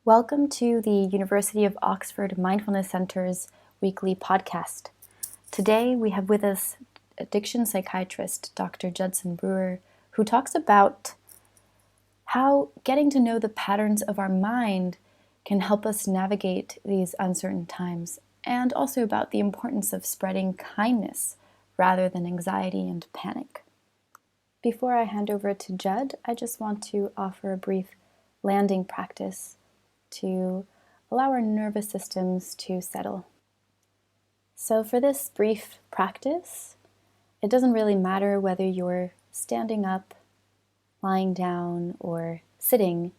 Welcome to the University of Oxford Mindfulness Center's weekly podcast. Today we have with us addiction psychiatrist Dr. Judson Brewer, who talks about how getting to know the patterns of our mind can help us navigate these uncertain times, and also about the importance of spreading kindness rather than anxiety and panic. Before I hand over to Jud, I just want to offer a brief landing practice to allow our nervous systems to settle. So for this brief practice, it doesn't really matter whether you're standing up, lying down, or sitting,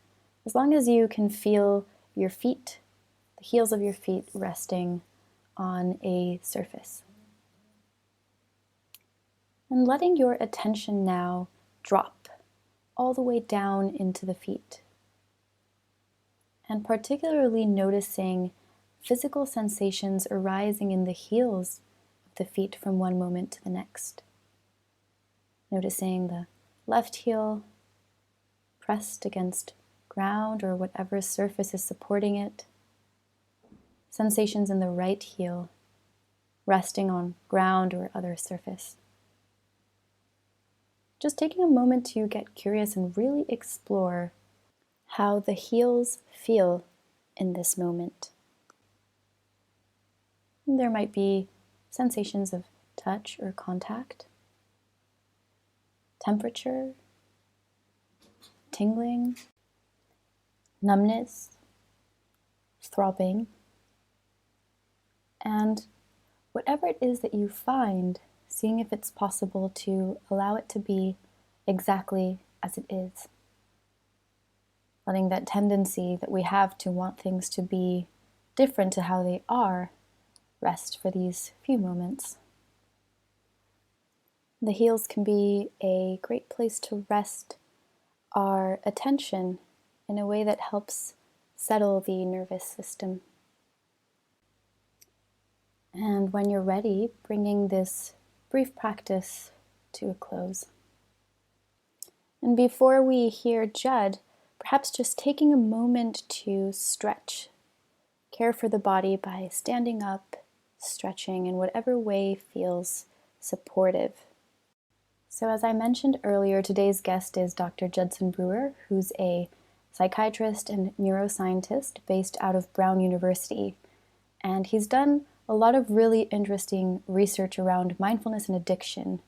as long as you can feel your feet, the heels of your feet resting on a surface. And letting your attention now drop all the way down into the feet. And particularly noticing physical sensations arising in the heels of the feet from one moment to the next. Noticing the left heel pressed against ground or whatever surface is supporting it. Sensations in the right heel resting on ground or other surface. Just taking a moment to get curious and really explore how the heels feel in this moment. There might be sensations of touch or contact, temperature, tingling, numbness, throbbing, and whatever it is that you find, seeing if it's possible to allow it to be exactly as it is. Letting that tendency that we have to want things to be different to how they are rest for these few moments. The heels can be a great place to rest our attention in a way that helps settle the nervous system. And when you're ready, bringing this brief practice to a close. And before we hear Jud, perhaps just taking a moment to stretch. Care for the body by standing up, stretching in whatever way feels supportive. So as I mentioned earlier, today's guest is Dr. Judson Brewer, who's a psychiatrist and neuroscientist based out of Brown University. And he's done a lot of really interesting research around mindfulness and addiction,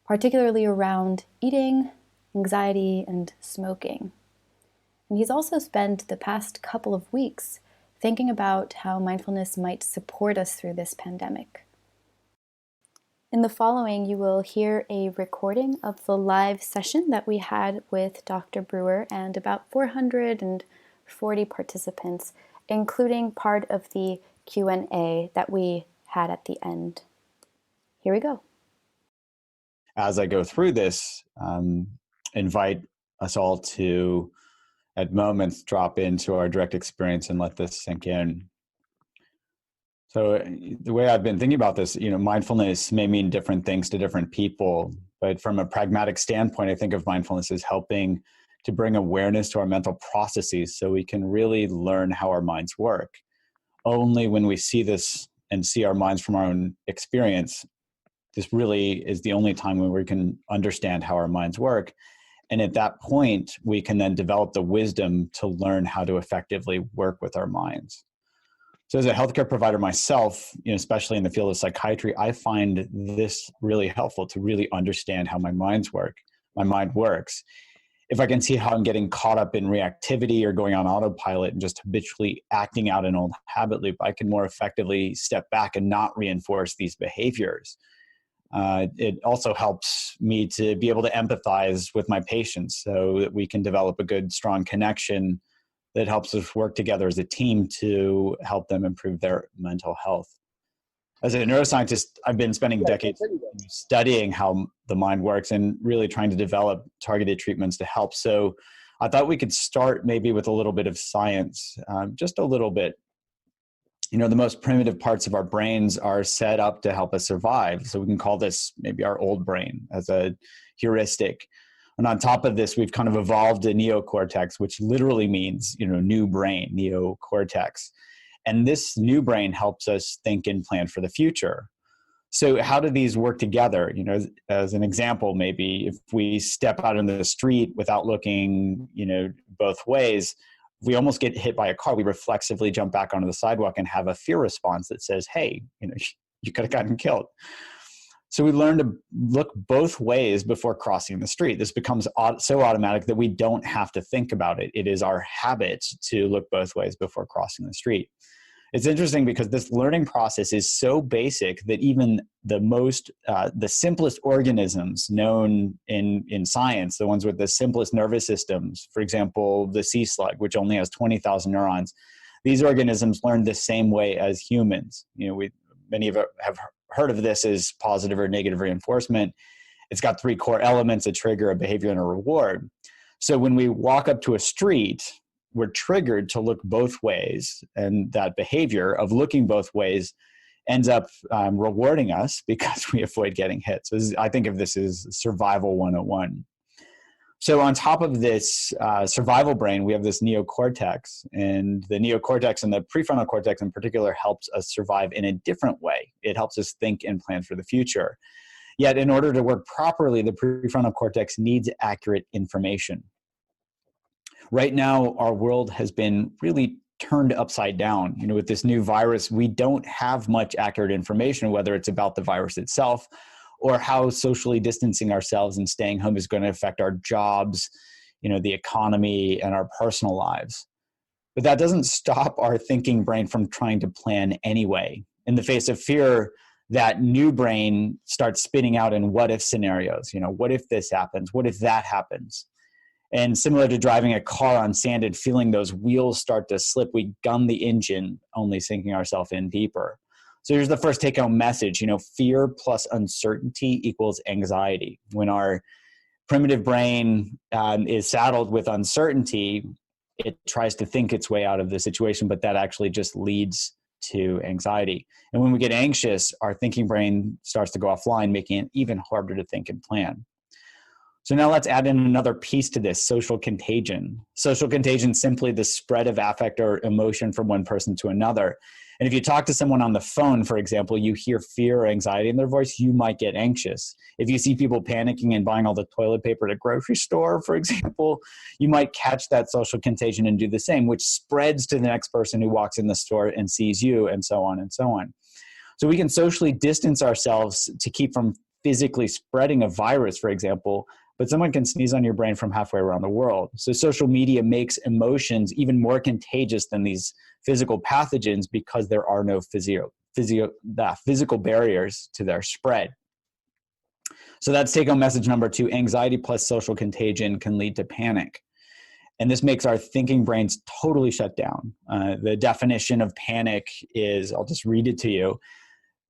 particularly around eating, anxiety, and smoking. And he's also spent the past couple of weeks thinking about how mindfulness might support us through this pandemic. In the following, you will hear a recording of the live session that we had with Dr. Brewer and about 440 participants, including part of the Q&A that we had at the end. Here we go. As I go through this, invite us all to, at moments, drop into our direct experience and let this sink in. So the way I've been thinking about this, mindfulness may mean different things to different people, but from a pragmatic standpoint, I think of mindfulness as helping to bring awareness to our mental processes so we can really learn how our minds work. Only when we see this and see our minds from our own experience, this really is the only time when we can understand how our minds work. And at that point, we can then develop the wisdom to learn how to effectively work with our minds. So as a healthcare provider myself, especially in the field of psychiatry, I find this really helpful to really understand how my mind works. If I can see how I'm getting caught up in reactivity or going on autopilot and just habitually acting out an old habit loop, I can more effectively step back and not reinforce these behaviors. It also helps me to be able to empathize with my patients so that we can develop a good, strong connection that helps us work together as a team to help them improve their mental health. As a neuroscientist, I've been spending decades studying how the mind works and really trying to develop targeted treatments to help. So I thought we could start maybe with a little bit of science, just a little bit. The most primitive parts of our brains are set up to help us survive. So we can call this maybe our old brain as a heuristic. And on top of this, we've kind of evolved a neocortex, which literally means, new brain, neocortex. And this new brain helps us think and plan for the future. So how do these work together? As an example, maybe if we step out into the street without looking, both ways, we almost get hit by a car. We reflexively jump back onto the sidewalk and have a fear response that says, hey, you could have gotten killed. So we learn to look both ways before crossing the street. This becomes so automatic that we don't have to think about it. It is our habit to look both ways before crossing the street. It's interesting because this learning process is so basic that even the simplest organisms known in science, the ones with the simplest nervous systems, for example, the sea slug, which only has 20,000 neurons, these organisms learn the same way as humans. Many of us have heard of this as positive or negative reinforcement. It's got 3 core elements: a trigger, a behavior, and a reward. So when we walk up to a street, we're triggered to look both ways, and that behavior of looking both ways ends up rewarding us because we avoid getting hit. So I think of this as survival 101. So on top of this survival brain, we have this neocortex, and the neocortex and the prefrontal cortex in particular helps us survive in a different way. It helps us think and plan for the future. Yet in order to work properly, the prefrontal cortex needs accurate information. Right now, our world has been really turned upside down. With this new virus, we don't have much accurate information, whether it's about the virus itself or how socially distancing ourselves and staying home is going to affect our jobs, the economy, and our personal lives. But that doesn't stop our thinking brain from trying to plan anyway. In the face of fear, that new brain starts spinning out in what if scenarios. What if this happens? What if that happens? And similar to driving a car on sand and feeling those wheels start to slip, we gun the engine, only sinking ourselves in deeper. So here's the first take-home message. Fear plus uncertainty equals anxiety. When our primitive brain is saddled with uncertainty, it tries to think its way out of the situation, but that actually just leads to anxiety. And when we get anxious, our thinking brain starts to go offline, making it even harder to think and plan. So now let's add in another piece to this: social contagion. Social contagion is simply the spread of affect or emotion from one person to another. And if you talk to someone on the phone, for example, you hear fear or anxiety in their voice, you might get anxious. If you see people panicking and buying all the toilet paper at a grocery store, for example, you might catch that social contagion and do the same, which spreads to the next person who walks in the store and sees you, and so on and so on. So we can socially distance ourselves to keep from physically spreading a virus, for example, but someone can sneeze on your brain from halfway around the world. So social media makes emotions even more contagious than these physical pathogens because there are no physical barriers to their spread. So that's take-home message number 2. Anxiety plus social contagion can lead to panic. And this makes our thinking brains totally shut down. The definition of panic is, I'll just read it to you: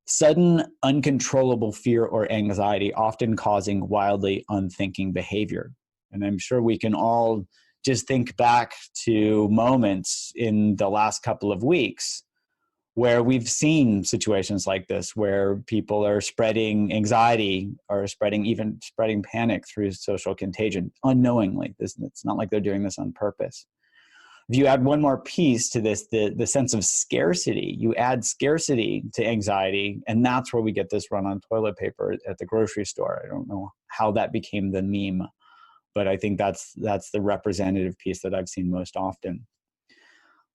sudden, uncontrollable fear or anxiety, often causing wildly unthinking behavior. And I'm sure we can all just think back to moments in the last couple of weeks where we've seen situations like this, where people are spreading anxiety or spreading panic through social contagion unknowingly. It's not like they're doing this on purpose. If you add one more piece to this, the sense of scarcity, you add scarcity to anxiety, and that's where we get this run on toilet paper at the grocery store. I don't know how that became the meme, but I think that's the representative piece that I've seen most often.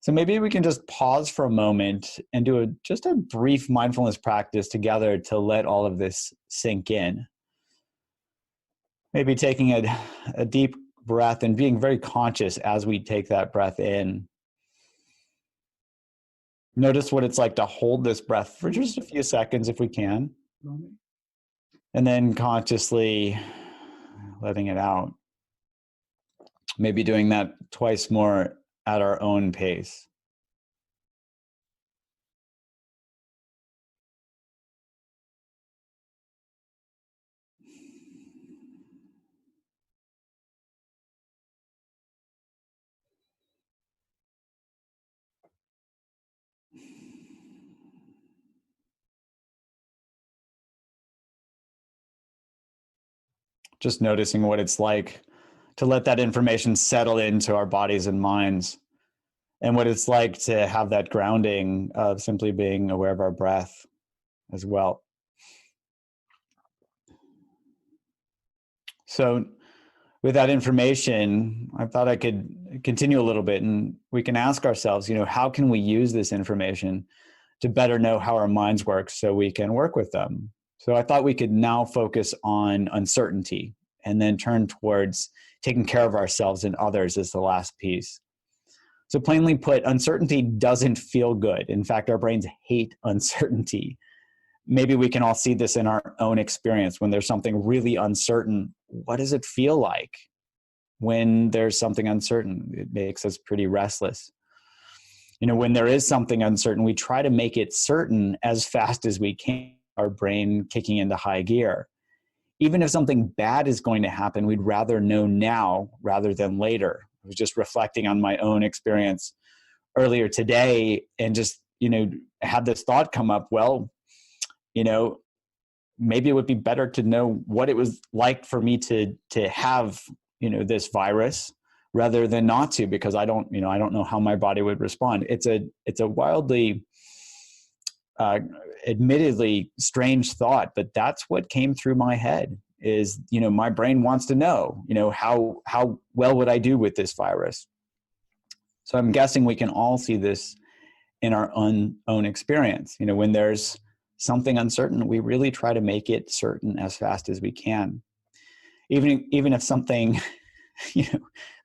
So maybe we can just pause for a moment and do just a brief mindfulness practice together to let all of this sink in. Maybe taking a deep breath and being very conscious as we take that breath in. Notice what it's like to hold this breath for just a few seconds if we can. And then consciously letting it out. Maybe doing that twice more at our own pace. Just noticing what it's like to let that information settle into our bodies and minds, and what it's like to have that grounding of simply being aware of our breath as well. So with that information, I thought I could continue a little bit, and we can ask ourselves, how can we use this information to better know how our minds work so we can work with them? So I thought we could now focus on uncertainty and then turn towards taking care of ourselves and others as the last piece. So plainly put, uncertainty doesn't feel good. In fact, our brains hate uncertainty. Maybe we can all see this in our own experience. When there's something really uncertain, what does it feel like when there's something uncertain? It makes us pretty restless. When there is something uncertain, we try to make it certain as fast as we can, our brain kicking into high gear. Even if something bad is going to happen, we'd rather know now rather than later. I was just reflecting on my own experience earlier today and just, had this thought come up, well, maybe it would be better to know what it was like for me to have, this virus rather than not to, because I don't know how my body would respond. It's a wildly, admittedly strange thought, but that's what came through my head is, my brain wants to know, how well would I do with this virus? So I'm guessing we can all see this in our own experience. When there's something uncertain, we really try to make it certain as fast as we can. Even if something,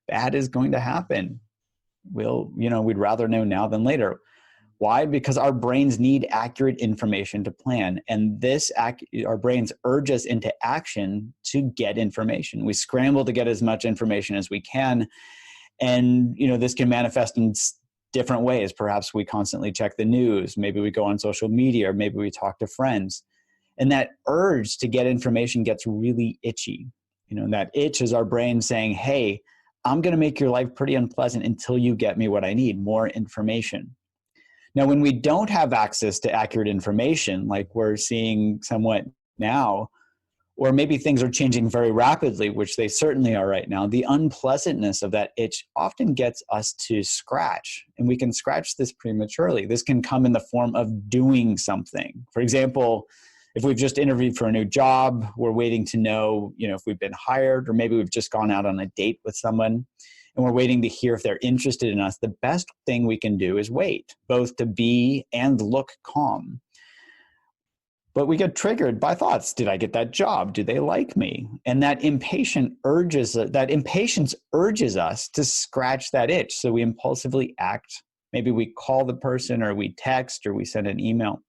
bad is going to happen, we'd rather know now than later. Why? Because our brains need accurate information to plan. And our brains urge us into action to get information. We scramble to get as much information as we can. And, this can manifest in different ways. Perhaps we constantly check the news. Maybe we go on social media, or maybe we talk to friends. And that urge to get information gets really itchy. That itch is our brain saying, hey, I'm going to make your life pretty unpleasant until you get me what I need, more information. Now, when we don't have access to accurate information, like we're seeing somewhat now, or maybe things are changing very rapidly, which they certainly are right now, the unpleasantness of that itch often gets us to scratch. And we can scratch this prematurely. This can come in the form of doing something. For example, if we've just interviewed for a new job, we're waiting to know, if we've been hired, or maybe we've just gone out on a date with someone and we're waiting to hear if they're interested in us. The best thing we can do is wait, both to be and look calm. But we get triggered by thoughts. Did I get that job? Do they like me? And that impatience urges us to scratch that itch. So we impulsively act. Maybe we call the person, or we text, or we send an email.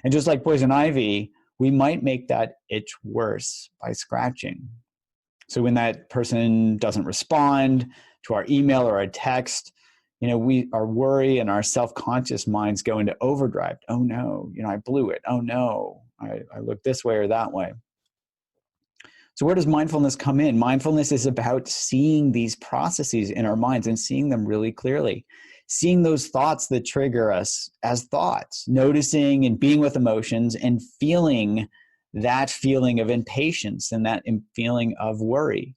And just like poison ivy, we might make that itch worse by scratching. So when that person doesn't respond to our email or our text, our worry and our self-conscious minds go into overdrive. Oh no, I blew it. Oh no, I looked this way or that way. So where does mindfulness come in? Mindfulness is about seeing these processes in our minds and seeing them really clearly. Seeing those thoughts that trigger us as thoughts, noticing and being with emotions and feeling that feeling of impatience and that feeling of worry.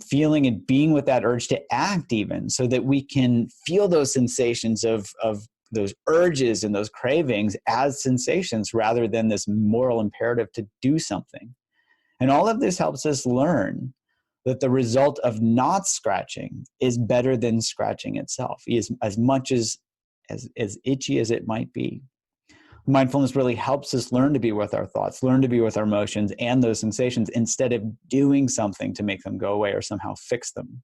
Feeling and being with that urge to act, even so that we can feel those sensations of those urges and those cravings as sensations rather than this moral imperative to do something. And all of this helps us learn that the result of not scratching is better than scratching itself, as much as itchy as it might be. Mindfulness really helps us learn to be with our thoughts, learn to be with our emotions and those sensations instead of doing something to make them go away or somehow fix them.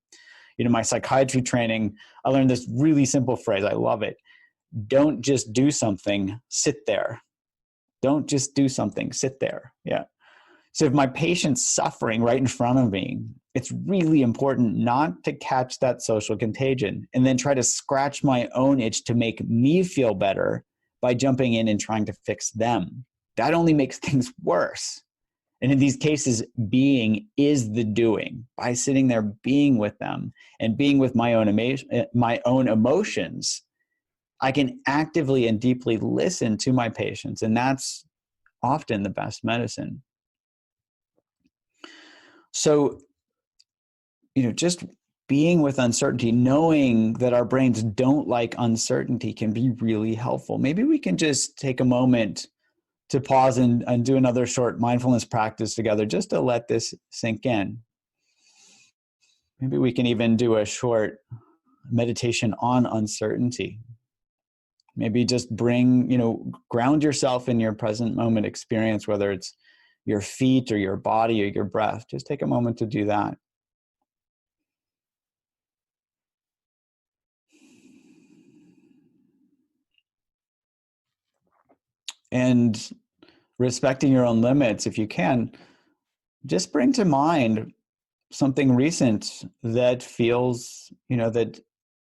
My psychiatry training, I learned this really simple phrase. I love it. Don't just do something, sit there. Don't just do something, sit there. Yeah. So if my patient's suffering right in front of me, it's really important not to catch that social contagion and then try to scratch my own itch to make me feel better by jumping in and trying to fix them. That only makes things worse. And in these cases, being is the doing. By sitting there, being with them and being with my own emotions, I can actively and deeply listen to my patients. And that's often the best medicine. So just being with uncertainty, knowing that our brains don't like uncertainty can be really helpful. Maybe we can just take a moment to pause and do another short mindfulness practice together just to let this sink in. Maybe we can even do a short meditation on uncertainty. Maybe just ground yourself in your present moment experience, whether it's your feet or your body or your breath. Just take a moment to do that. And respecting your own limits, if you can, just bring to mind something recent that feels, that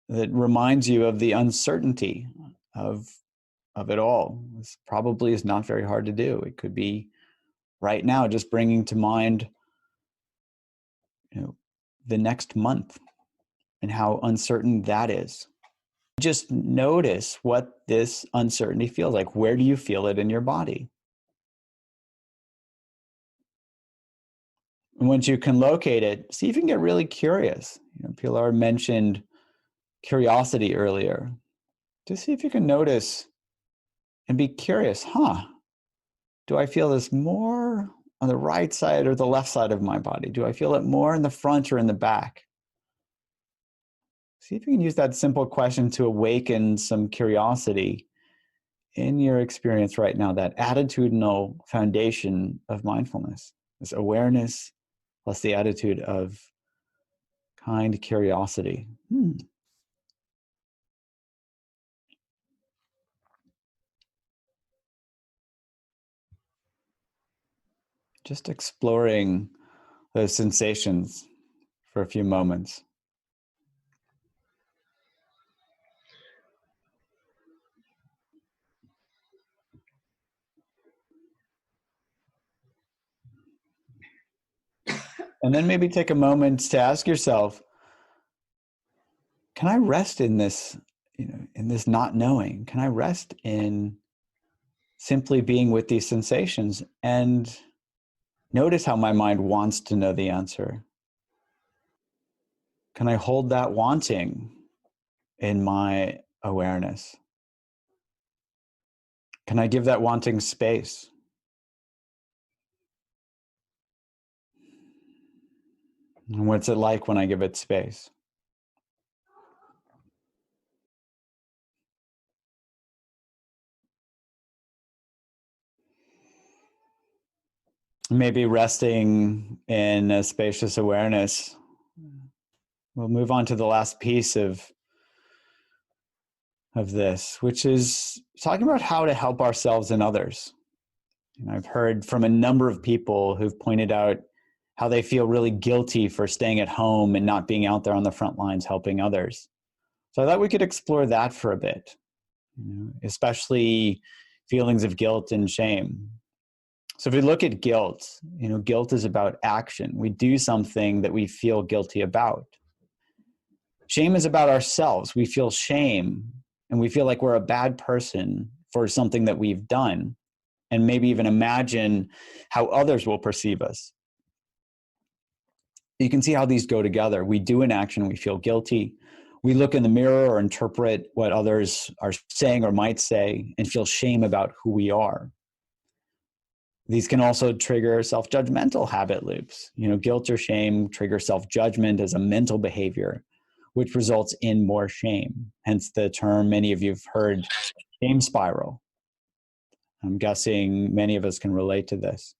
reminds you of the uncertainty of it all. This probably is not very hard to do. It could be right now, just bringing to mind, the next month and how uncertain that is. Just notice what this uncertainty feels like. Where do you feel it in your body? And once you can locate it, see if you can get really curious. Pilar mentioned curiosity earlier. Just see if you can notice and be curious. Do I feel this more on the right side or the left side of my body? Do I feel it more in the front or in the back? See if you can use that simple question to awaken some curiosity in your experience right now, that attitudinal foundation of mindfulness, this awareness plus the attitude of kind curiosity. Just exploring those sensations for a few moments. And then maybe take a moment to ask yourself, can I rest in this, in this not knowing? Can I rest in simply being with these sensations and notice how my mind wants to know the answer? Can I hold that wanting in my awareness? Can I give that wanting space? And what's it like when I give it space? Maybe resting in a spacious awareness. We'll move on to the last piece of this, which is talking about how to help ourselves and others. I've heard from a number of people who've pointed out how they feel really guilty for staying at home and not being out there on the front lines helping others. So I thought we could explore that for a bit, especially feelings of guilt and shame. So if we look at guilt, guilt is about action. We do something that we feel guilty about. Shame is about ourselves. We feel shame and we feel like we're a bad person for something that we've done, and maybe even imagine how others will perceive us. You can see how these go together. We do an action, we feel guilty. We look in the mirror or interpret what others are saying or might say and feel shame about who we are. These can also trigger self-judgmental habit loops. Guilt or shame trigger self-judgment as a mental behavior, which results in more shame. Hence the term many of you have heard, shame spiral. I'm guessing many of us can relate to this.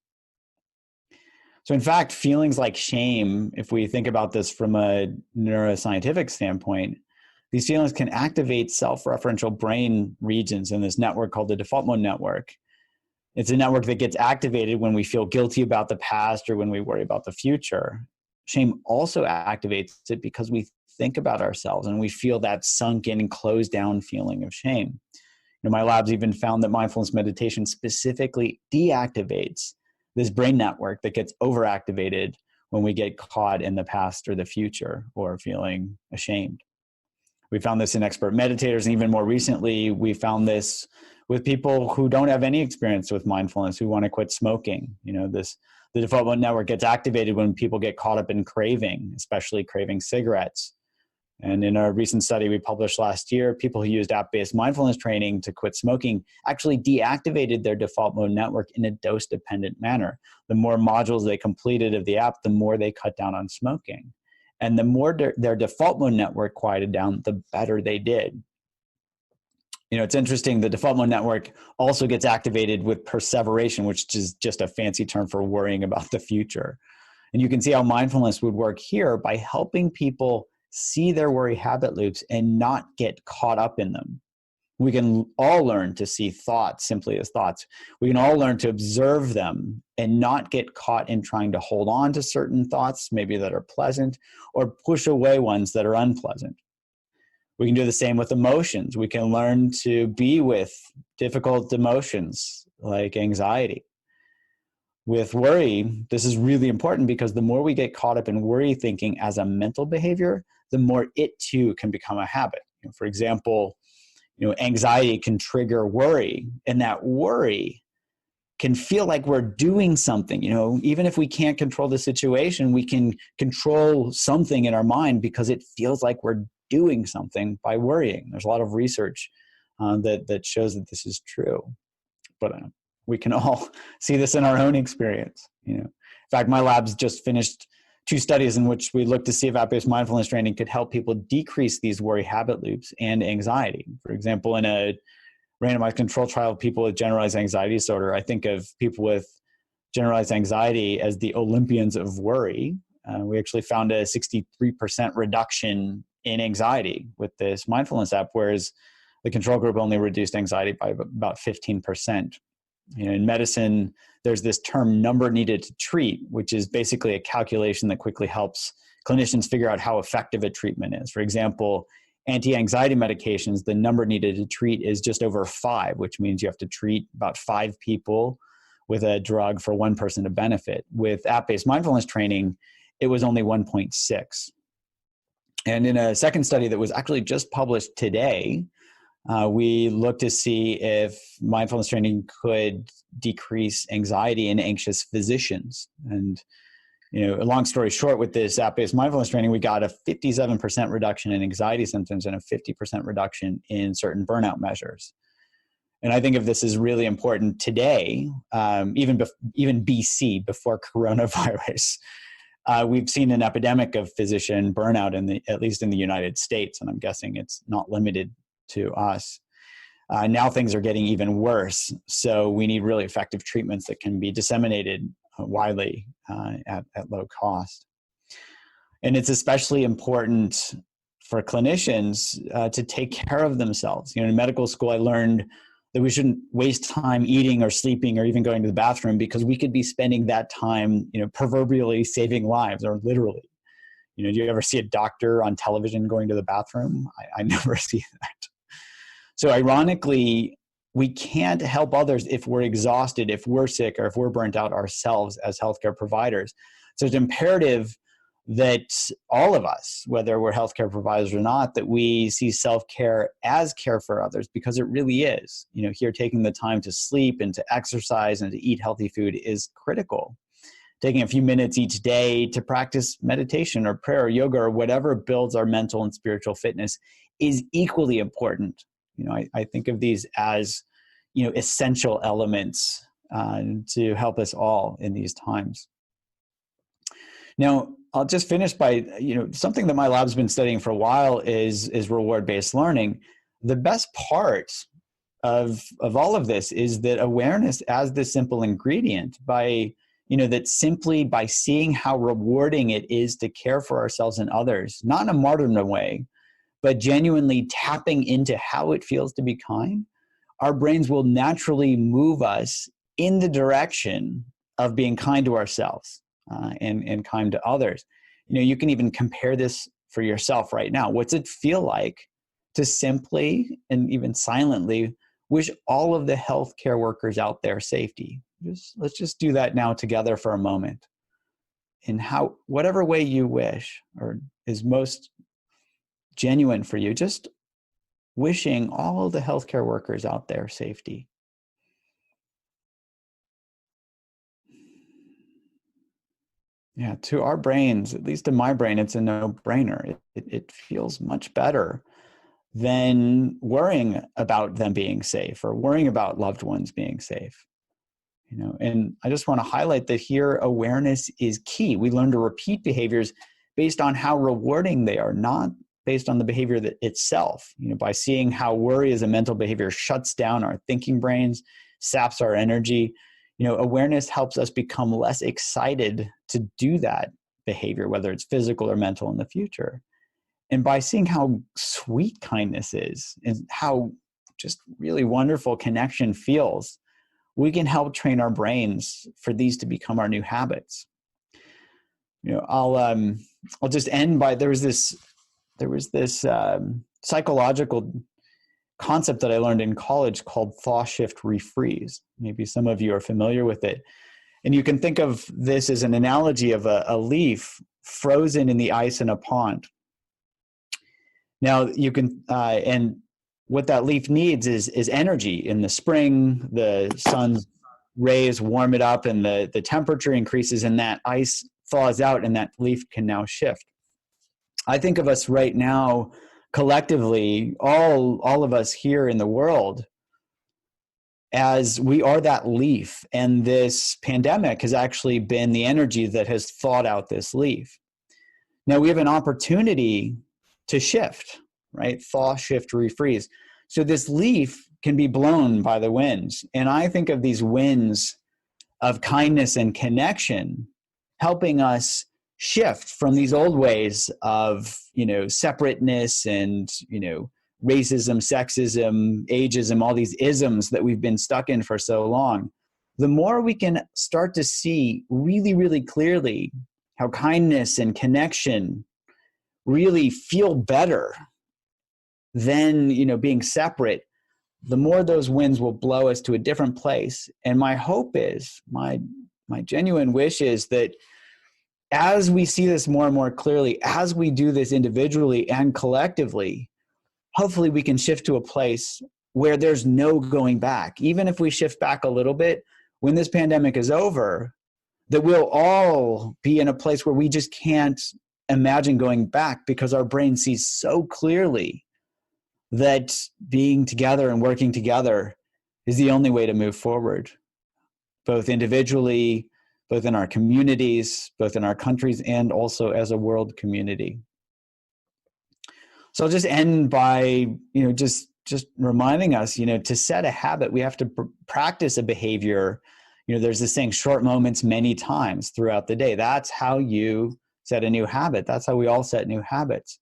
So in fact, feelings like shame, if we think about this from a neuroscientific standpoint, these feelings can activate self-referential brain regions in this network called the default mode network. It's a network that gets activated when we feel guilty about the past or when we worry about the future. Shame also activates it because we think about ourselves and we feel that sunk in and closed down feeling of shame. My labs even found that mindfulness meditation specifically deactivates this brain network that gets overactivated when we get caught in the past or the future or feeling ashamed. We found this in expert meditators, and even more recently, we found this with people who don't have any experience with mindfulness, who want to quit smoking. This The default mode network gets activated when people get caught up in craving, especially craving cigarettes. And in a recent study we published last year, people who used app-based mindfulness training to quit smoking actually deactivated their default mode network in a dose-dependent manner. The more modules they completed of the app, the more they cut down on smoking. And the more their default mode network quieted down, the better they did. It's interesting, the default mode network also gets activated with perseveration, which is just a fancy term for worrying about the future. And you can see how mindfulness would work here by helping people see their worry habit loops and not get caught up in them. We can all learn to see thoughts simply as thoughts. We can all learn to observe them and not get caught in trying to hold on to certain thoughts, maybe that are pleasant, or push away ones that are unpleasant. We can do the same with emotions. We can learn to be with difficult emotions like anxiety. With worry, this is really important because the more we get caught up in worry thinking as a mental behavior, the more it too can become a habit. For example, anxiety can trigger worry, and that worry can feel like we're doing something. Even if we can't control the situation, we can control something in our mind because it feels like we're doing something by worrying. There's a lot of research that shows that this is true. But we can all see this in our own experience. In fact, my lab's just finished 2 studies in which we looked to see if app-based mindfulness training could help people decrease these worry habit loops and anxiety. For example, in a randomized control trial of people with generalized anxiety disorder, I think of people with generalized anxiety as the Olympians of worry. We actually found a 63% reduction in anxiety with this mindfulness app, whereas the control group only reduced anxiety by about 15%. In medicine, there's this term number needed to treat, which is basically a calculation that quickly helps clinicians figure out how effective a treatment is. For example, anti-anxiety medications, the number needed to treat is just over 5, which means you have to treat about 5 people with a drug for 1 person to benefit. With app-based mindfulness training, it was only 1.6. And in a second study that was actually just published today, we looked to see if mindfulness training could decrease anxiety in anxious physicians. And, a long story short, with this app-based mindfulness training, we got a 57% reduction in anxiety symptoms and a 50% reduction in certain burnout measures. And I think of this as really important today, even BC, before coronavirus. We've seen an epidemic of physician burnout at least in the United States, and I'm guessing it's not limited to us. Now things are getting even worse, so we need really effective treatments that can be disseminated widely at low cost. And it's especially important for clinicians to take care of themselves. In medical school, I learned that we shouldn't waste time eating or sleeping or even going to the bathroom, because we could be spending that time, proverbially saving lives, or literally. Do you ever see a doctor on television going to the bathroom? I never see that. So ironically, we can't help others if we're exhausted, if we're sick, or if we're burnt out ourselves as healthcare providers. So it's imperative that all of us, whether we're healthcare providers or not, that we see self-care as care for others, because it really is. Here, taking the time to sleep and to exercise and to eat healthy food is critical. Taking a few minutes each day to practice meditation or prayer or yoga or whatever builds our mental and spiritual fitness is equally important. I think of these as, essential elements to help us all in these times. Now, I'll just finish by, something that my lab's been studying for a while is reward-based learning. The best part of all of this is that awareness as the simple ingredient, by that simply by seeing how rewarding it is to care for ourselves and others, not in a martyrdom way, but genuinely tapping into how it feels to be kind, our brains will naturally move us in the direction of being kind to ourselves and kind to others. You can even compare this for yourself right now. What's it feel like to simply and even silently wish all of the healthcare workers out there safety? Let's just do that now together for a moment. In whatever way you wish, or is most genuine for you, just wishing all of the healthcare workers out there safety. Yeah, to our brains, at least in my brain, it's a no-brainer. It feels much better than worrying about them being safe or worrying about loved ones being safe. And I just want to highlight that here awareness is key. We learn to repeat behaviors based on how rewarding they are, not based on the behavior itself. By seeing how worry as a mental behavior shuts down our thinking brains, saps our energy, awareness helps us become less excited to do that behavior, whether it's physical or mental in the future. And by seeing how sweet kindness is and how just really wonderful connection feels, we can help train our brains for these to become our new habits. I'll just end by there was this psychological concept that I learned in college called thaw, shift, refreeze. Maybe some of you are familiar with it. And you can think of this as an analogy of a leaf frozen in the ice in a pond. Now you can, and what that leaf needs is energy. In the spring, the sun's rays warm it up and the temperature increases and that ice thaws out and that leaf can now shift. I think of us right now, collectively, all of us here in the world, as we are that leaf, and this pandemic has actually been the energy that has thawed out this leaf. Now we have an opportunity to shift, right? Thaw, shift, refreeze. So this leaf can be blown by the winds. And I think of these winds of kindness and connection helping us shift from these old ways of, separateness and, racism, sexism, ageism, all these isms that we've been stuck in for so long. The more we can start to see really, really clearly how kindness and connection really feel better than, being separate, the more those winds will blow us to a different place. And my hope is, my genuine wish is that as we see this more and more clearly, as we do this individually and collectively, hopefully we can shift to a place where there's no going back. Even if we shift back a little bit, when this pandemic is over, that we'll all be in a place where we just can't imagine going back because our brain sees so clearly that being together and working together is the only way to move forward, both individually, both in our communities, both in our countries, and also as a world community. So I'll just end by, just reminding us, to set a habit, we have to practice a behavior. There's this saying, short moments many times throughout the day. That's how you set a new habit. That's how we all set new habits.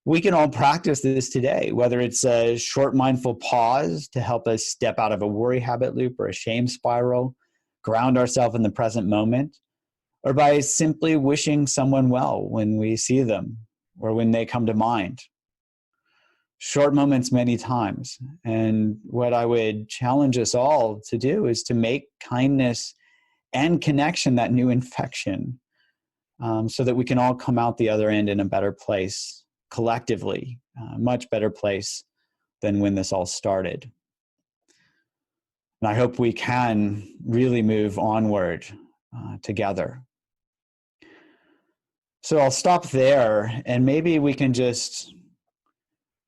We can all practice this today, whether it's a short mindful pause to help us step out of a worry habit loop or a shame spiral, ground ourselves in the present moment, or by simply wishing someone well when we see them or when they come to mind. Short moments many times. And what I would challenge us all to do is to make kindness and connection that new infection, so that we can all come out the other end in a better place collectively, a much better place than when this all started. And I hope we can really move onward together. So I'll stop there, and maybe we can just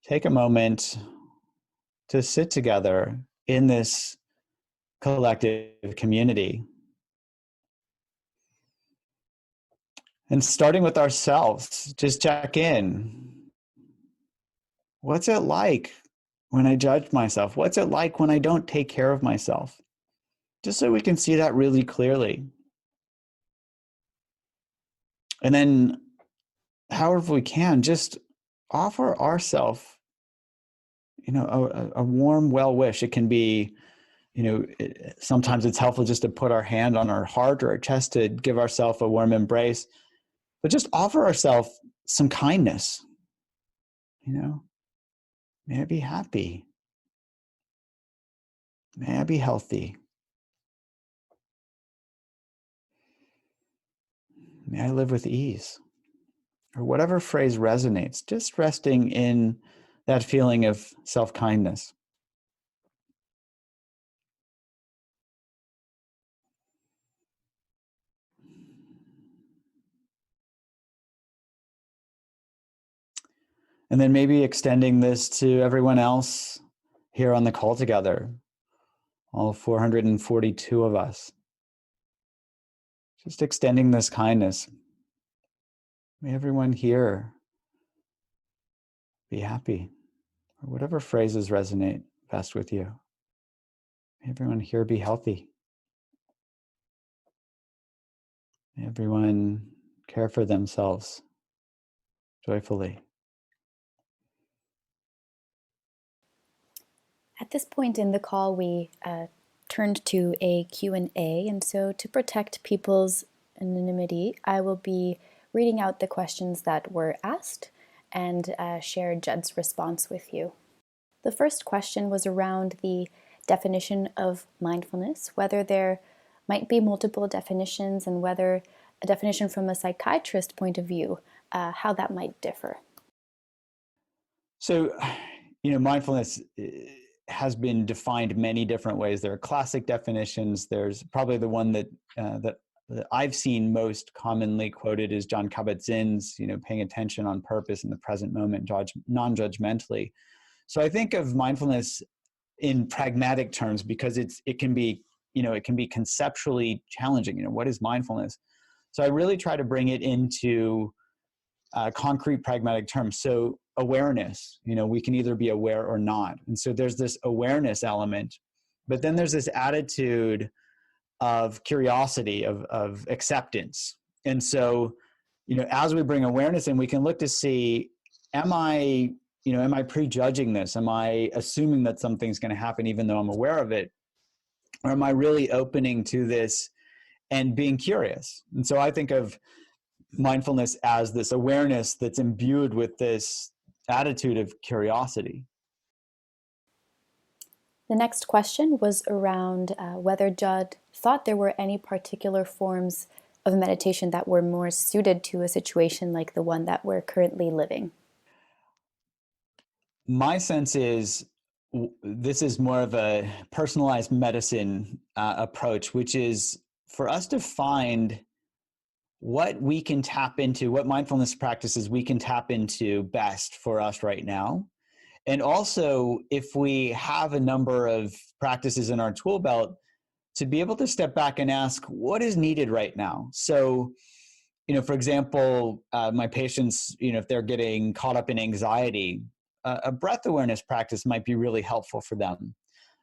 take a moment to sit together in this collective community. And starting with ourselves, just check in. What's it like when I judge myself? What's it like when I don't take care of myself? Just so we can see that really clearly. And then, however we can, just offer ourselves, a warm well wish. It can be, sometimes it's helpful just to put our hand on our heart or our chest to give ourselves a warm embrace, but just offer ourselves some kindness. May I be happy. May I be healthy. May I live with ease. Or whatever phrase resonates, just resting in that feeling of self-kindness. And then maybe extending this to everyone else here on the call together, all 442 of us. Just extending this kindness. May everyone here be happy, or whatever phrases resonate best with you. May everyone here be healthy. May everyone care for themselves joyfully. At this point in the call, we turned to a Q&A, and so to protect people's anonymity, I will be reading out the questions that were asked and share Jud's response with you. The first question was around the definition of mindfulness, whether there might be multiple definitions and whether a definition from a psychiatrist point of view, how that might differ. So, mindfulness has been defined many different ways. There are classic definitions. There's probably the one that I've seen most commonly quoted is Jon Kabat-Zinn's, paying attention on purpose in the present moment, non-judgmentally. So I think of mindfulness in pragmatic terms because it can be conceptually challenging. What is mindfulness? So I really try to bring it into concrete pragmatic terms. So awareness, we can either be aware or not. And so there's this awareness element, but then there's this attitude of curiosity, of acceptance. And so, as we bring awareness in, we can look to see, am I prejudging this? Am I assuming that something's going to happen even though I'm aware of it? Or am I really opening to this and being curious? And so I think of mindfulness as this awareness that's imbued with this attitude of curiosity. The next question was around whether Jud thought there were any particular forms of meditation that were more suited to a situation like the one that we're currently living. My sense is this is more of a personalized medicine approach, which is for us to find what we can tap into, what mindfulness practices we can tap into best for us right now. And also, if we have a number of practices in our tool belt, to be able to step back and ask, what is needed right now? So, for example, my patients, if they're getting caught up in anxiety, a breath awareness practice might be really helpful for them.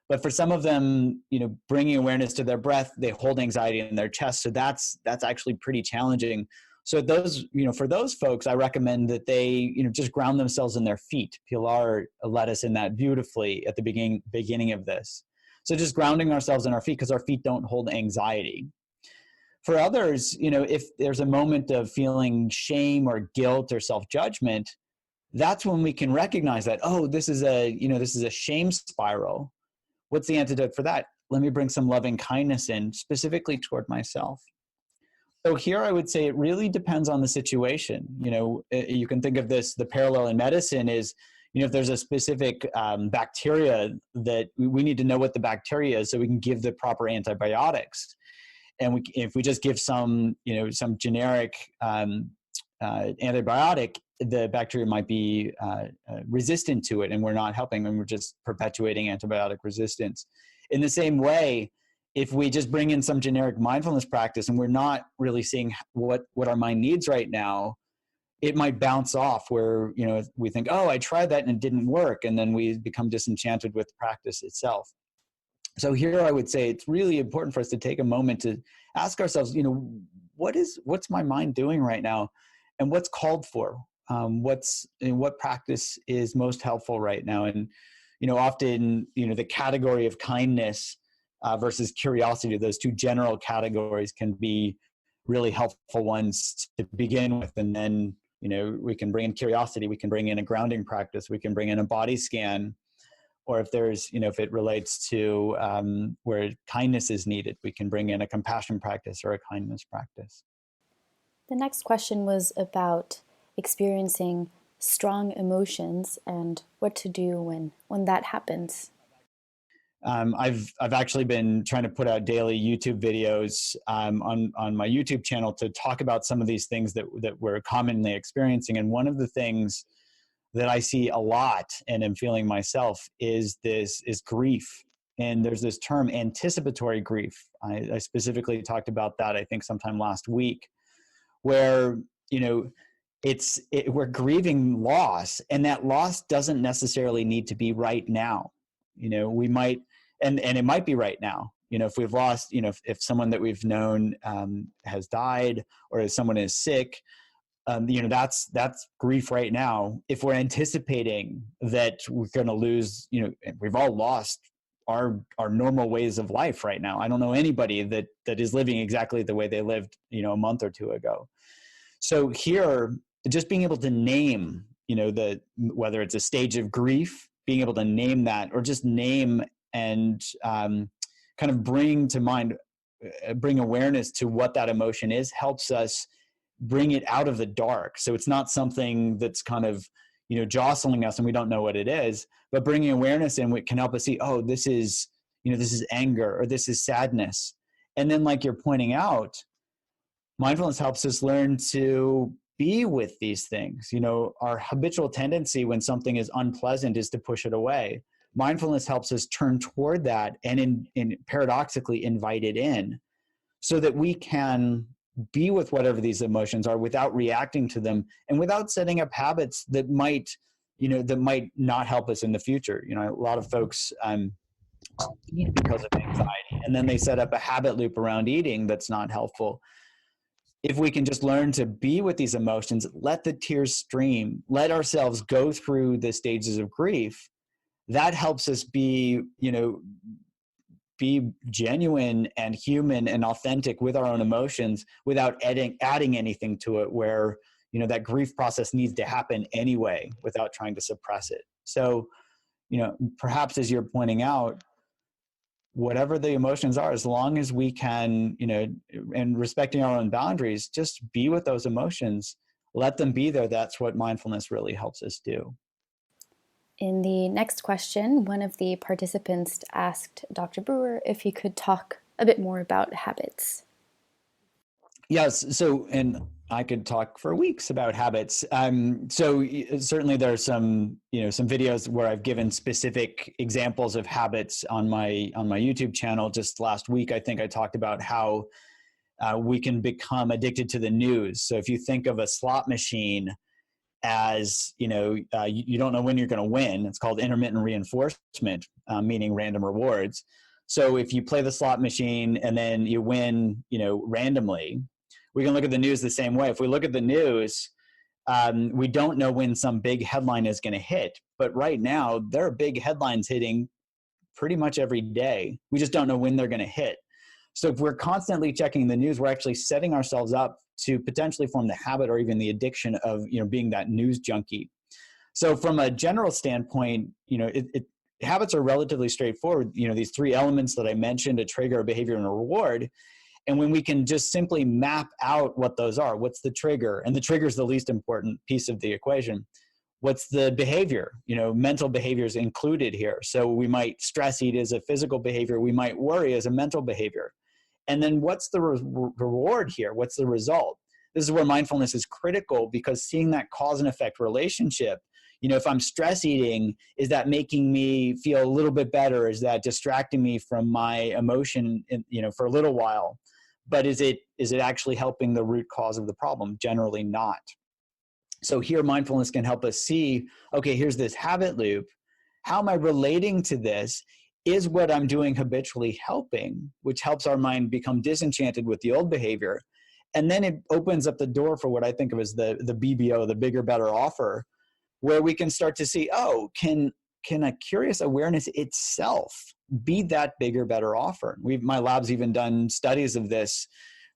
But for some of them, bringing awareness to their breath, they hold anxiety in their chest. So that's actually pretty challenging. So those, for those folks, I recommend that they, just ground themselves in their feet. Pilar led us in that beautifully at the beginning of this. So just grounding ourselves in our feet because our feet don't hold anxiety. For others, if there's a moment of feeling shame or guilt or self-judgment, that's when we can recognize that, this is a shame spiral. What's the antidote for that? Let me bring some loving kindness in, specifically toward myself. So here I would say it really depends on the situation. You can think of this, the parallel in medicine is, if there's a specific bacteria that we need to know what the bacteria is so we can give the proper antibiotics. And if we just give some generic antibiotic, the bacteria might be resistant to it and we're not helping and we're just perpetuating antibiotic resistance. In the same way, if we just bring in some generic mindfulness practice and we're not really seeing what our mind needs right now, it might bounce off where, we think, I tried that and it didn't work. And then we become disenchanted with the practice itself. So here I would say it's really important for us to take a moment to ask ourselves, what's my mind doing right now and what's called for? What practice is most helpful right now? And, often, the category of kindness versus curiosity, those two general categories can be really helpful ones to begin with. And then, we can bring in curiosity, we can bring in a grounding practice, we can bring in a body scan, or if there's, if it relates to where kindness is needed, we can bring in a compassion practice or a kindness practice. The next question was about experiencing strong emotions and what to do when that happens. I've actually been trying to put out daily YouTube videos on my YouTube channel to talk about some of these things that we're commonly experiencing. And one of the things that I see a lot and am feeling myself is grief. And there's this term, anticipatory grief. I specifically talked about that, I think, sometime last week, where, we're grieving loss, and that loss doesn't necessarily need to be right now. We might, and it might be right now. If we've lost, if someone that we've known has died, or if someone is sick, that's grief right now. If we're anticipating that we're going to lose, we've all lost our normal ways of life right now. I don't know anybody that is living exactly the way they lived, a month or two ago. So here, just being able to name, whether it's a stage of grief, being able to name that, or just name and kind of bring to mind, bring awareness to what that emotion is, helps us bring it out of the dark. So it's not something that's kind of, jostling us and we don't know what it is, but bringing awareness in, can help us see, oh, this is anger, or this is sadness. And then, like you're pointing out, mindfulness helps us learn to be with these things. Our habitual tendency when something is unpleasant is to push it away. Mindfulness helps us turn toward that and paradoxically invite it in, so that we can be with whatever these emotions are without reacting to them, and without setting up habits that might not help us in the future. A lot of folks eat because of anxiety, and then they set up a habit loop around eating that's not helpful. If we can just learn to be with these emotions, let the tears stream, let ourselves go through the stages of grief, that helps us be genuine and human and authentic with our own emotions, without adding anything to it, where that grief process needs to happen anyway, without trying to suppress it. So perhaps, as you're pointing out, whatever the emotions are, as long as we can, and respecting our own boundaries, just be with those emotions, let them be there. That's what mindfulness really helps us do. In the next question, one of the participants asked Dr. Brewer if he could talk a bit more about habits. Yes. So, and I could talk for weeks about habits. So certainly there are some videos where I've given specific examples of habits on my YouTube channel. Just last week, I think I talked about how we can become addicted to the news. So if you think of a slot machine as, you don't know when you're going to win, it's called intermittent reinforcement, meaning random rewards. So if you play the slot machine and then you win, randomly, we can look at the news the same way. If we look at the news, we don't know when some big headline is going to hit. But right now, there are big headlines hitting pretty much every day. We just don't know when they're going to hit. So if we're constantly checking the news, we're actually setting ourselves up to potentially form the habit or even the addiction of being that news junkie. So from a general standpoint, habits are relatively straightforward. These three elements that I mentioned: a trigger, a behavior, and a reward. And when we can just simply map out what those are, what's the trigger? And the trigger is the least important piece of the equation. What's the behavior? Mental behavior is included here. So we might stress eat as a physical behavior. We might worry as a mental behavior. And then what's the reward here? What's the result? This is where mindfulness is critical, because seeing that cause and effect relationship, if I'm stress eating, is that making me feel a little bit better? Is that distracting me from my emotion, for a little while? But is it actually helping the root cause of the problem? Generally not. So here mindfulness can help us see, okay, here's this habit loop. How am I relating to this? Is what I'm doing habitually helping, which helps our mind become disenchanted with the old behavior. And then it opens up the door for what I think of as the BBO, the bigger, better offer, where we can start to see, oh, can a curious awareness itself be that bigger, better offer? My lab's even done studies of this,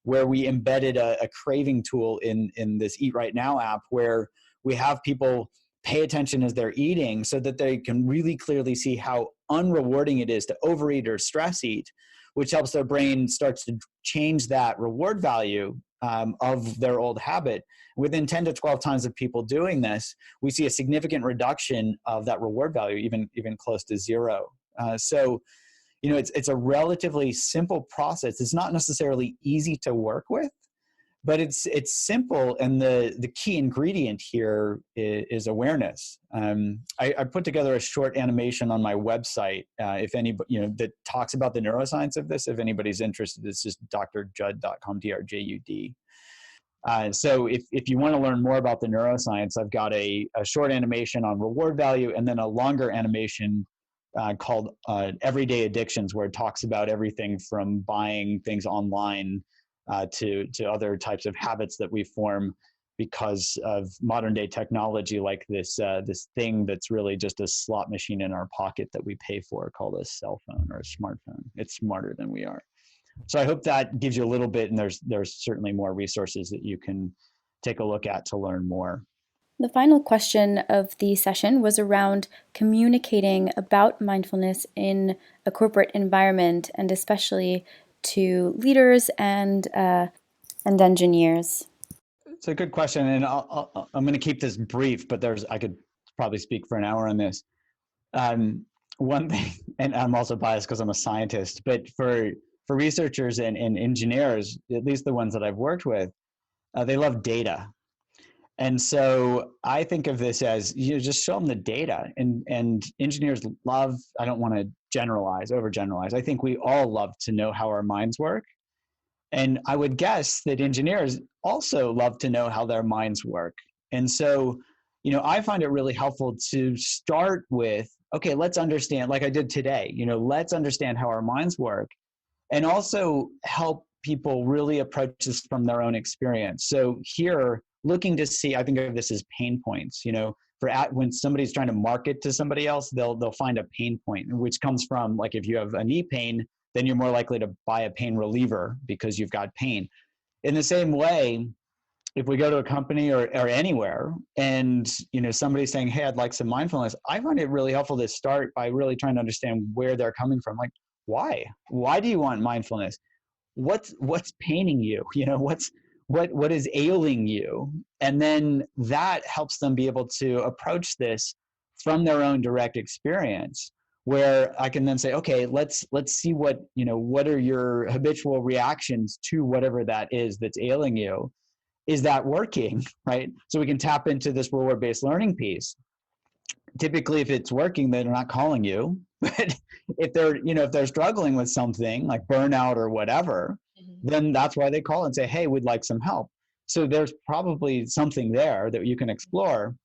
where we embedded a craving tool in this Eat Right Now app, where we have people pay attention as they're eating, so that they can really clearly see how unrewarding it is to overeat or stress eat, which helps their brain starts to change that reward value of their old habit. Within 10 to 12 times of people doing this, we see a significant reduction of that reward value, even close to zero. So it's a relatively simple process. It's not necessarily easy to work with, but it's simple, and the key ingredient here is awareness. I put together a short animation on my website, if anybody, that talks about the neuroscience of this. If anybody's interested, it's just drjud.com, drjud. So if you want to learn more about the neuroscience, I've got a short animation on reward value, and then a longer animation called Everyday Addictions, where it talks about everything from buying things online to other types of habits that we form because of modern day technology, like this thing that's really just a slot machine in our pocket that we pay for, called a cell phone or a smartphone. It's smarter than we are. So I hope that gives you a little bit, and there's certainly more resources that you can take a look at to learn more. The final question of the session was around communicating about mindfulness in a corporate environment, and especially to leaders and engineers. It's a good question, and I'm going to keep this brief, but I could probably speak for an hour on this. One thing, and I'm also biased because I'm a scientist, but for researchers and engineers, at least the ones that I've worked with, they love data. And so I think of this as, just show them the data. And engineers love, I don't want to overgeneralize. I think we all love to know how our minds work. And I would guess that engineers also love to know how their minds work. And so, I find it really helpful to start with, okay, let's understand, like I did today, let's understand how our minds work, and also help people really approach this from their own experience. So here, looking to see, I think of this as pain points. When somebody's trying to market to somebody else, they'll find a pain point, which comes from, like, if you have a knee pain, then you're more likely to buy a pain reliever because you've got pain. In the same way, if we go to a company or anywhere, and somebody's saying, hey, I'd like some mindfulness, I find it really helpful to start by really trying to understand where they're coming from. Like, why do you want mindfulness? What's paining you? What is ailing you? And then that helps them be able to approach this from their own direct experience, where I can then say, okay, let's see what are your habitual reactions to whatever that is that's ailing you. Is that working? Right? So we can tap into this reward-based learning piece. Typically, if it's working, they're not calling you. But if they're struggling with something like burnout or whatever, then that's why they call and say, hey, we'd like some help. So there's probably something there that you can explore,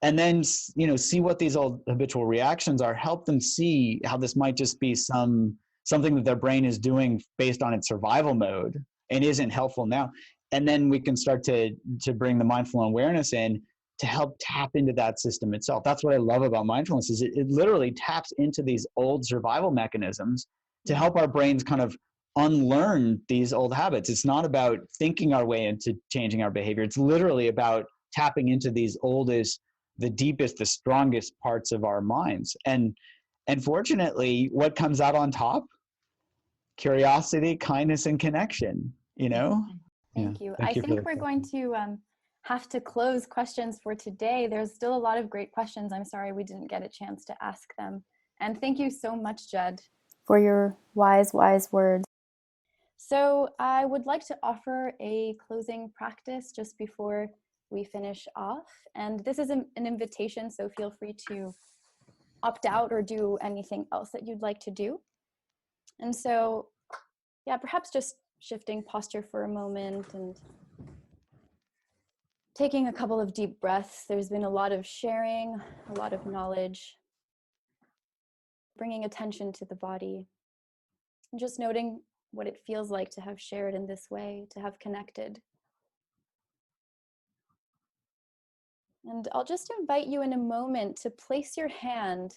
and then see what these old habitual reactions are. Help them see how this might just be something that their brain is doing based on its survival mode and isn't helpful now. And then we can start to bring the mindful awareness in to help tap into that system itself. That's what I love about mindfulness, is it literally taps into these old survival mechanisms to help our brains kind of unlearn these old habits. It's not about thinking our way into changing our behavior. It's literally about tapping into these oldest, the deepest, the strongest parts of our minds. And fortunately, what comes out on top? Curiosity, kindness, and connection, Thank you. Thank I you for think we're going to have to close questions for today. There's still a lot of great questions. I'm sorry we didn't get a chance to ask them. And thank you so much, Jud, for your wise words. So I would like to offer a closing practice just before we finish off. And this is an invitation, so feel free to opt out or do anything else that you'd like to do. And so, yeah, perhaps just shifting posture for a moment and taking a couple of deep breaths. There's been a lot of sharing, a lot of knowledge, bringing attention to the body, and just noting what it feels like to have shared in this way, to have connected. And I'll just invite you in a moment to place your hand,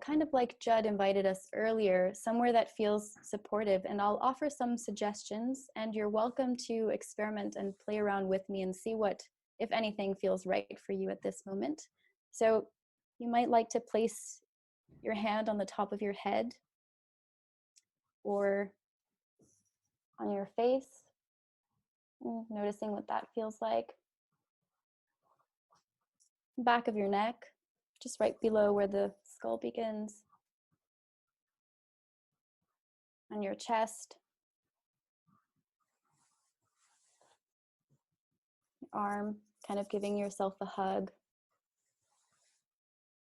kind of like Jud invited us earlier, somewhere that feels supportive. And I'll offer some suggestions, and you're welcome to experiment and play around with me and see what, if anything, feels right for you at this moment. So you might like to place your hand on the top of your head or on your face, noticing what that feels like. Back of your neck, just right below where the skull begins. On your chest. arm, kind of giving yourself a hug.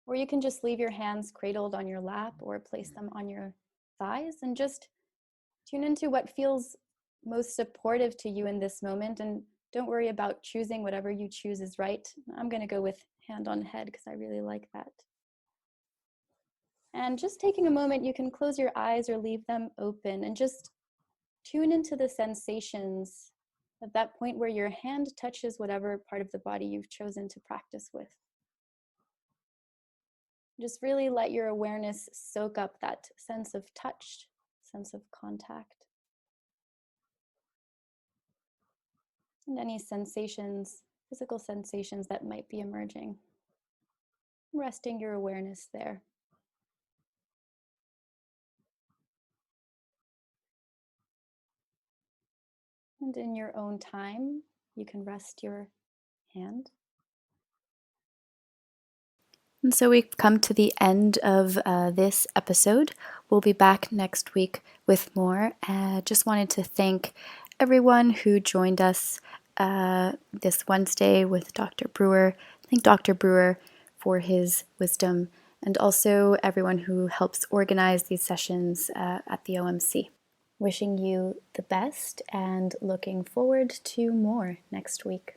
Or you can just leave your hands cradled on your lap or place them on your thighs and just tune into what feels most supportive to you in this moment. And don't worry about choosing. Whatever you choose is right. I'm going to go with hand on head because I really like that. And just taking a moment, you can close your eyes or leave them open and just tune into the sensations at that point where your hand touches whatever part of the body you've chosen to practice with. Just really let your awareness soak up that sense of touch, sense of contact. And any sensations, physical sensations that might be emerging. Resting your awareness there. And in your own time, you can rest your hand. And so we've come to the end of this episode. We'll be back next week with more. Just wanted to thank everyone who joined us this Wednesday with Dr. Brewer. Thank Dr. Brewer for his wisdom, and also everyone who helps organize these sessions at the OMC. Wishing you the best and looking forward to more next week.